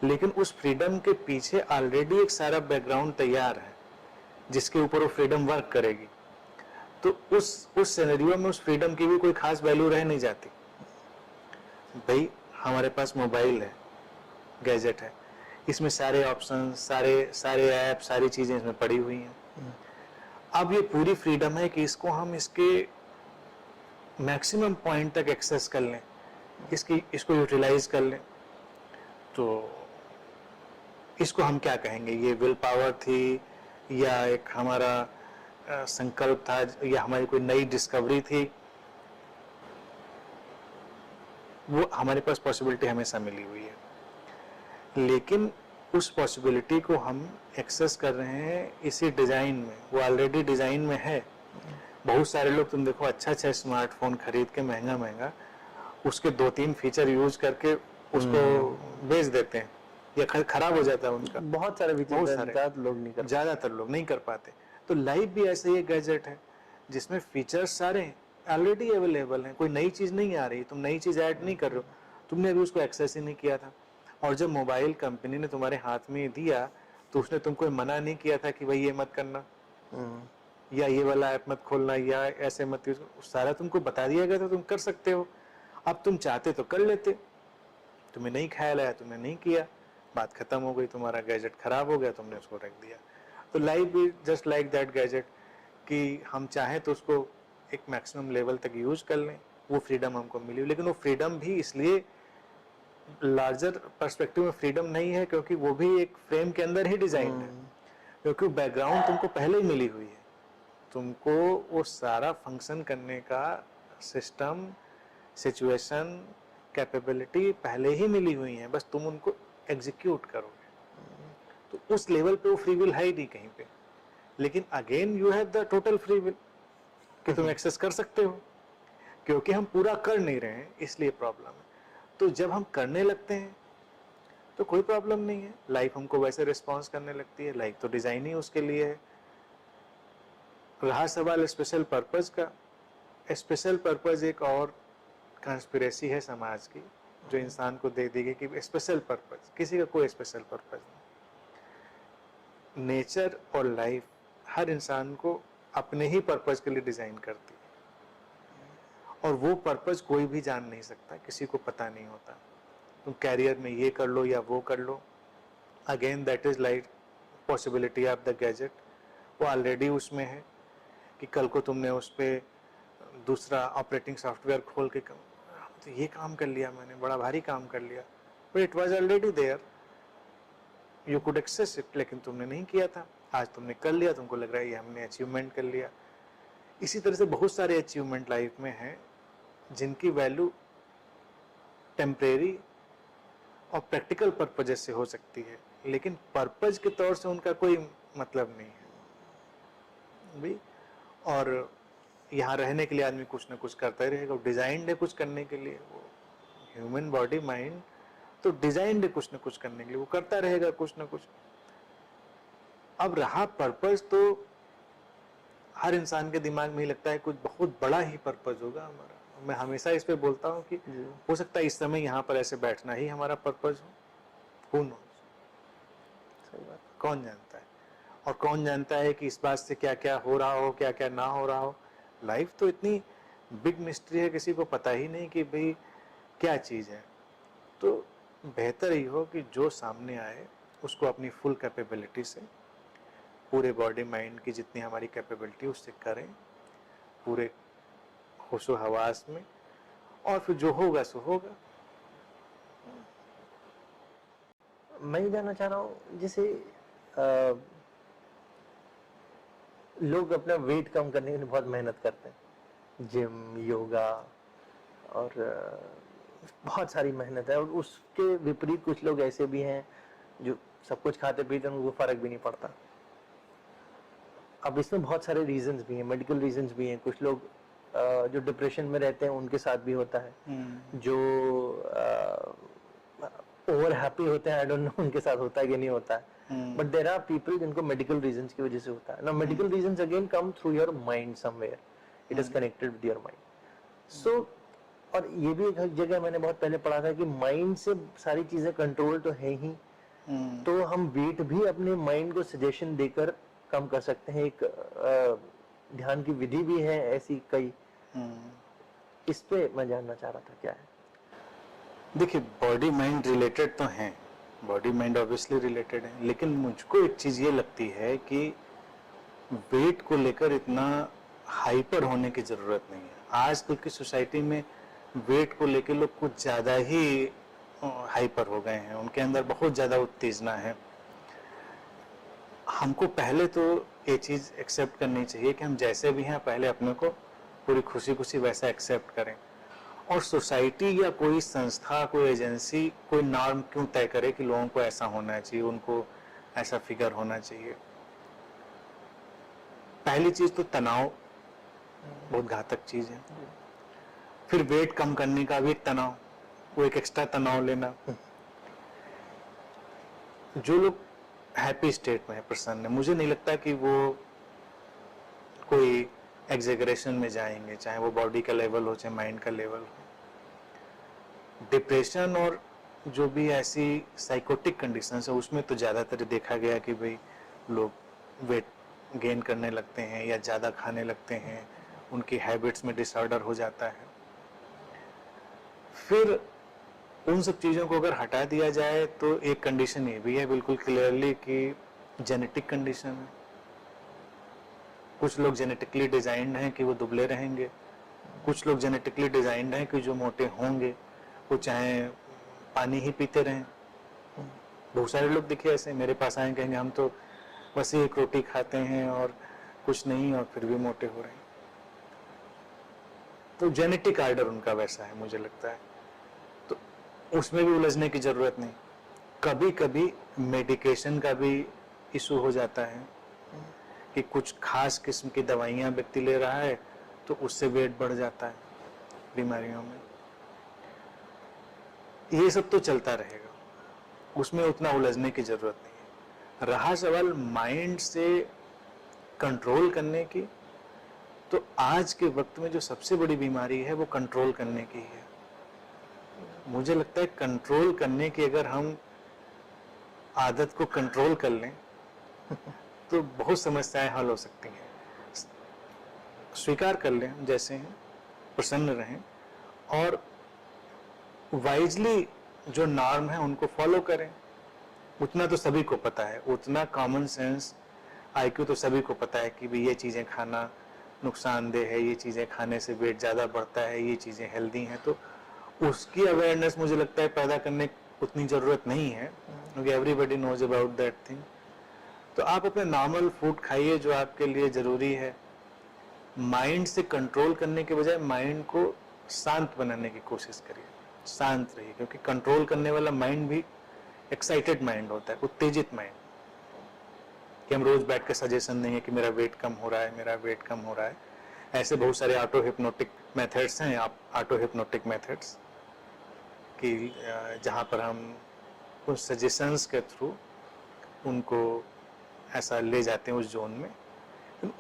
लेकिन उस फ्रीडम के पीछे ऑलरेडी एक सारा बैकग्राउंड तैयार है जिसके ऊपर वो फ्रीडम वर्क करेगी। तो उस सिनेरियो में उस फ्रीडम की भी कोई खास वैल्यू रह नहीं जाती। भाई हमारे पास मोबाइल है, गैजेट है, इसमें सारे ऑप्शन, सारे ऐप, सारी चीजें इसमें पड़ी हुई हैं। अब ये पूरी फ्रीडम है कि इसको हम इसके मैक्सिमम पॉइंट तक एक्सेस कर लें, इसको यूटिलाइज कर लें। तो इसको हम क्या कहेंगे? ये विल पावर थी, या एक हमारा संकल्प था, या हमारी कोई नई डिस्कवरी थी? वो हमारे पास पॉसिबिलिटी हमेशा मिली हुई है, लेकिन उस पॉसिबिलिटी को हम एक्सेस कर रहे हैं इसी डिजाइन में। वो ऑलरेडी डिजाइन में है। बहुत सारे लोग तुम देखो अच्छा स्मार्टफोन खरीद के महंगा उसके 2-3 फीचर यूज करके उसको बेच देते हैं, या खराब हो जाता है उनका। बहुत सारे बहुत सारे ज्यादातर लोग नहीं कर पाते। तो लाइफ भी ऐसे ही एक गैजेट है जिसमें फीचर्स सारे ऑलरेडी अवेलेबल हैं, कोई नई चीज नहीं आ रही, तुम नई चीज ऐड नहीं कर रहे हो, तुमने अभी उसको एक्सेस ही नहीं किया था। और जब मोबाइल कंपनी ने तुम्हारे हाथ में दिया तो उसने तुमको मना नहीं किया था कि भाई ये मत करना, या ये वाला ऐप मत खोलना, या ऐसे मत यूज, सारा तुमको बता दिया गया था, तुम कर सकते हो। अब तुम चाहते तो कर लेते, तुम्हें नहीं ख्याल आया, तुमने नहीं किया, बात खत्म हो गई, तुम्हारा गैजेट खराब हो गया, तुमने उसको रख दिया। तो लाइफ भी जस्ट लाइक दैट गैजेट, कि हम चाहें तो उसको एक मैक्सिमम लेवल तक यूज कर लें, वो फ्रीडम हमको मिली। लेकिन वो फ्रीडम भी इसलिए लार्जर पर्सपेक्टिव में फ्रीडम नहीं है क्योंकि वो भी एक फ्रेम के अंदर ही डिजाइन है, क्योंकि बैकग्राउंड तुमको पहले ही मिली हुई है, तुमको वो सारा फंक्शन करने का सिस्टम, सिचुएशन, कैपेबिलिटी पहले ही मिली हुई है, बस तुम उनको एग्जीक्यूट करोगे। तो उस लेवल पे वो फ्री विल है ही नहीं कहीं पे। लेकिन again you have the total free will कि तुम एक्सेस कर सकते हो, क्योंकि हम पूरा कर नहीं रहे हैं इसलिए प्रॉब्लम है। तो जब हम करने लगते हैं तो कोई प्रॉब्लम नहीं है, लाइफ हमको वैसे रिस्पॉन्स करने लगती है, लाइफ तो डिजाइन ही उसके लिए है। रहा सवाल स्पेशल पर्पस का, स्पेशल पर्पस एक और कंस्पिरेसी है समाज की जो इंसान को दे दी गई कि स्पेशल पर्पस, किसी का कोई स्पेशल पर्पस नहीं। नेचर और लाइफ हर इंसान को अपने ही पर्पस के लिए डिजाइन करती है, और वो पर्पस कोई भी जान नहीं सकता, किसी को पता नहीं होता। तुम कैरियर में ये कर लो या वो कर लो, again that is like possibility of the gadget, वो ऑलरेडी उसमें है कि कल को तुमने उस पर दूसरा ऑपरेटिंग सॉफ्टवेयर खोल के तो ये काम कर लिया मैंने, बड़ा भारी काम कर लिया, but it was already there, you could access it, लेकिन तुमने नहीं किया था। आज तुमने कर लिया, तुमको लग रहा है ये हमने अचीवमेंट कर लिया। इसी तरह से बहुत सारे अचीवमेंट लाइफ में हैं जिनकी वैल्यू टेम्परेरी और प्रैक्टिकल पर्पज से हो सकती है, लेकिन पर्पज के तौर से उनका कोई मतलब नहीं है भी। और यहाँ रहने के लिए आदमी कुछ ना कुछ करता ही रहेगा, डिजाइंड है कुछ करने के लिए, वो ह्यूमन बॉडी माइंड तो डिजाइंड है कुछ ना कुछ करने के लिए, वो करता रहेगा कुछ ना कुछ। अब रहा पर्पज, तो हर इंसान के दिमाग में ही लगता है कुछ बहुत बड़ा ही पर्पज होगा हमारा। मैं हमेशा इस पे बोलता हूँ कि हो सकता है इस समय यहाँ पर ऐसे बैठना ही हमारा पर्पज हो, सही बात, कौन जानता है। और कौन जानता है कि इस बात से क्या क्या हो रहा हो, क्या क्या ना हो रहा हो। लाइफ तो इतनी बिग मिस्ट्री है, किसी को पता ही नहीं कि भाई क्या चीज़ है। तो बेहतर ही हो कि जो सामने आए उसको अपनी फुल कैपेबिलिटी से, पूरे बॉडी माइंड की जितनी हमारी कैपेबिलिटी उससे करें, पूरे होशो हवास में, और फिर जो होगा सो होगा। मैं ये जानना चाह रहा हूँ, जैसे लोग अपना वेट कम करने के लिए बहुत मेहनत करते हैं, जिम, योगा और बहुत सारी मेहनत है, और उसके विपरीत कुछ लोग ऐसे भी हैं जो सब कुछ खाते पीते हैं, उनको फर्क भी नहीं पड़ता। अब इसमें बहुत सारे रीजंस भी हैं, मेडिकल रीजंस भी हैं। कुछ लोग जो डिप्रेशन में रहते हैं उनके साथ भी होता है, जो ओवर हैप्पी होते हैं, आई डोंट नो उनके साथ होता है कि नहीं होता है, बट देयर आर पीपल जिनको मेडिकल रीजंस की वजह से होता है ना। Medical reasons again come through your mind somewhere, it is connected with your mind. So और ये भी एक जगह मैंने बहुत पहले पढ़ा था कि माइंड से सारी चीजें कंट्रोल तो है ही, तो हम वेट भी अपने माइंड को सजेशन देकर कम कर सकते हैं। एक ध्यान की विधि भी है ऐसी कई, इस पे मैं जानना चाह रहा था क्या है। देखिए, बॉडी माइंड रिलेटेड तो हैं, बॉडी माइंड ऑब्वियसली रिलेटेड है, लेकिन मुझको एक चीज ये लगती है कि वेट को लेकर इतना हाइपर होने की जरूरत नहीं है। आजकल की सोसाइटी में वेट को लेकर लोग कुछ ज्यादा ही हाइपर हो गए हैं, उनके अंदर बहुत ज्यादा उत्तेजना है। हमको पहले तो ये चीज एक्सेप्ट करनी चाहिए कि हम जैसे भी हैं पहले अपने को पूरी खुशी खुशी वैसा एक्सेप्ट करें, और सोसाइटी या कोई संस्था, कोई एजेंसी कोई नॉर्म क्यों तय करे कि लोगों को ऐसा होना चाहिए, उनको ऐसा फिगर होना चाहिए। पहली चीज तो तनाव बहुत घातक चीज है। फिर वेट कम करने का भी एक तनाव, वो एक एक्स्ट्रा तनाव लेना। जो लोग हैप्पी स्टेट में है, प्रसन्न है, मुझे नहीं लगता कि वो कोई एग्जेगरेशन में जाएंगे, चाहे वो बॉडी का लेवल हो चाहे माइंड का लेवल हो। डिप्रेशन और जो भी ऐसी साइकोटिक कंडीशन है उसमें तो ज़्यादातर देखा गया कि भाई लोग वेट गेन करने लगते हैं या ज़्यादा खाने लगते हैं, उनकी हैबिट्स में डिसऑर्डर हो जाता है। फिर उन सब चीज़ों को अगर हटा दिया जाए तो एक कंडीशन ये भी है बिल्कुल क्लियरली कि जेनेटिक कंडीशन है। कुछ लोग जेनेटिकली डिजाइंड हैं कि वो दुबले रहेंगे, कुछ लोग जेनेटिकली डिजाइंड हैं कि जो मोटे होंगे वो चाहे पानी ही पीते रहें। बहुत सारे लोग देखिए ऐसे मेरे पास आए कहेंगे हम तो बस एक रोटी खाते हैं और कुछ नहीं, और फिर भी मोटे हो रहे हैं। तो जेनेटिक आर्डर उनका वैसा है मुझे लगता है, तो उसमें भी उलझने की जरूरत नहीं। कभी कभी मेडिकेशन का भी इशू हो जाता है कि कुछ खास किस्म की दवाइयां व्यक्ति ले रहा है तो उससे वेट बढ़ जाता है बीमारियों में। ये सब तो चलता रहेगा, उसमें उतना उलझने की जरूरत नहीं है। रहा सवाल माइंड से कंट्रोल करने की, तो आज के वक्त में जो सबसे बड़ी बीमारी है वो कंट्रोल करने की है। मुझे लगता है कंट्रोल करने की अगर हम आदत को कंट्रोल कर लें तो बहुत समस्याएं हल हो सकती हैं। स्वीकार कर लें हम जैसे हैं, प्रसन्न रहें और वाइजली जो नॉर्म है उनको फॉलो करें। उतना तो सभी को पता है, उतना कॉमन सेंस आईक्यू तो सभी को पता है कि भी ये चीज़ें खाना नुकसानदेह है, ये चीज़ें खाने से वेट ज़्यादा बढ़ता है, ये चीज़ें हेल्दी हैं। तो उसकी अवेयरनेस मुझे लगता है पैदा करने उतनी ज़रूरत नहीं है, क्योंकि everybody knows about that thing. तो आप अपने नॉर्मल फूड खाइए जो आपके लिए ज़रूरी है। माइंड से कंट्रोल करने के बजाय माइंड को शांत बनाने की कोशिश करिए, शांत रहिए, क्योंकि कंट्रोल करने वाला माइंड भी एक्साइटेड माइंड होता है, उत्तेजित माइंड, कि हम रोज बैठ के सजेशन देंगे कि मेरा वेट कम हो रहा है, मेरा वेट कम हो रहा है। ऐसे बहुत सारे ऑटो हिप्नोटिक मेथड्स हैं, आप ऑटो हिप्नोटिक मेथड्स कि जहाँ पर हम कुछ सजेशंस के थ्रू उनको ऐसा ले जाते हैं उस जोन में।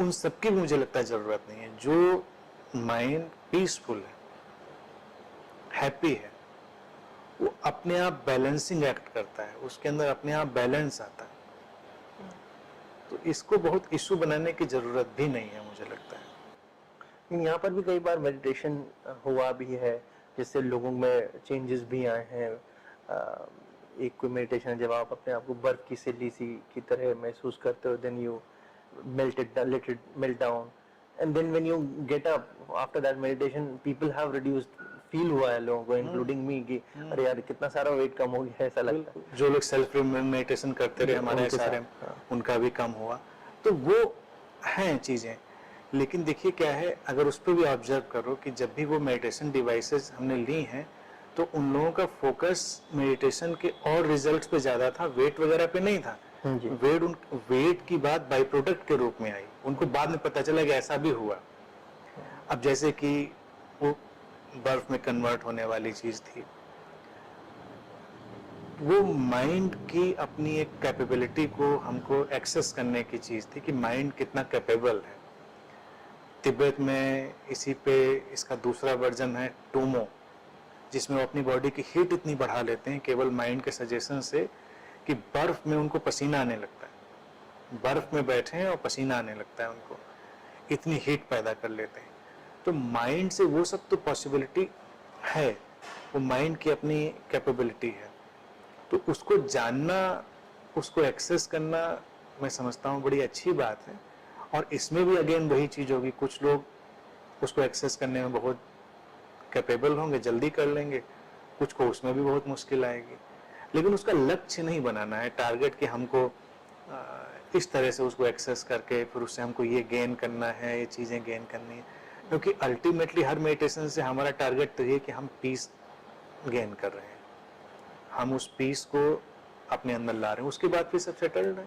उन सब की मुझे लगता है ज़रूरत नहीं है। जो माइंड पीसफुल है, हैप्पी है, वो अपने आप बैलेंसिंग एक्ट करता है, उसके अंदर अपने आप बैलेंस आता है। तो इसको बहुत इशू बनाने की ज़रूरत भी नहीं है मुझे लगता है। यहाँ पर भी कई बार मेडिटेशन हुआ भी है जिससे लोगों में चेंजेस भी आए हैं। एक कोई मेडिटेशन है जब आप अपने आप को बर्फ की सिल्ली सी की तरह महसूस करते हो, then you melt it down, let it melt down, and then when you get up after that meditation, people have reduced, feel हुआ है लोगों को including me कि अरे यार कितना सारा वेट कम हो गया, ऐसा लगता है। जो लोग सेल्फ मेडिटेशन करते रहे हमारे सारे, उनका भी कम हुआ। तो वो हैं चीज़ें, लेकिन देखिए क्या है, अगर उस पर भी ऑब्जर्व करो कि जब भी वो मेडिटेशन डिवाइसेस हमने ली हैं तो उन लोगों का फोकस मेडिटेशन के और रिजल्ट्स पे ज़्यादा था, वेट वगैरह पे नहीं था। जी। वेट की बात बाई प्रोडक्ट के रूप में आई, उनको बाद में पता चला कि ऐसा भी हुआ। अब जैसे कि वो बर्फ में कन्वर्ट होने वाली चीज थी, वो माइंड की अपनी एक कैपेबिलिटी को हमको एक्सेस करने की चीज थी कि माइंड कितना कैपेबल है। तिब्बत में इसी पे इसका दूसरा वर्जन है टोमो, जिसमें वो अपनी बॉडी की हीट इतनी बढ़ा लेते हैं केवल माइंड के सजेशन से कि बर्फ में उनको पसीना आने लगता है। बर्फ में बैठे हैं और पसीना आने लगता है उनको, इतनी हीट पैदा कर लेते हैं। तो माइंड से वो सब तो पॉसिबिलिटी है, वो माइंड की अपनी कैपेबिलिटी है। तो उसको जानना, उसको एक्सेस करना, मैं समझता हूँ बड़ी अच्छी बात है। और इसमें भी अगेन वही चीज होगी, कुछ लोग उसको एक्सेस करने में बहुत कैपेबल होंगे, जल्दी कर लेंगे, कुछ को उसमें भी बहुत मुश्किल आएगी। लेकिन उसका लक्ष्य नहीं बनाना है, टारगेट कि हमको इस तरह से उसको एक्सेस करके फिर उससे हमको ये गेन करना है, ये चीजें गेन करनी है। क्योंकि अल्टीमेटली हर मेडिटेशन से हमारा टारगेट तो ये कि हम पीस गेन कर रहे हैं, हम उस पीस को अपने अंदर ला रहे हैं, उसके बाद फिर सब सेटल्ड है।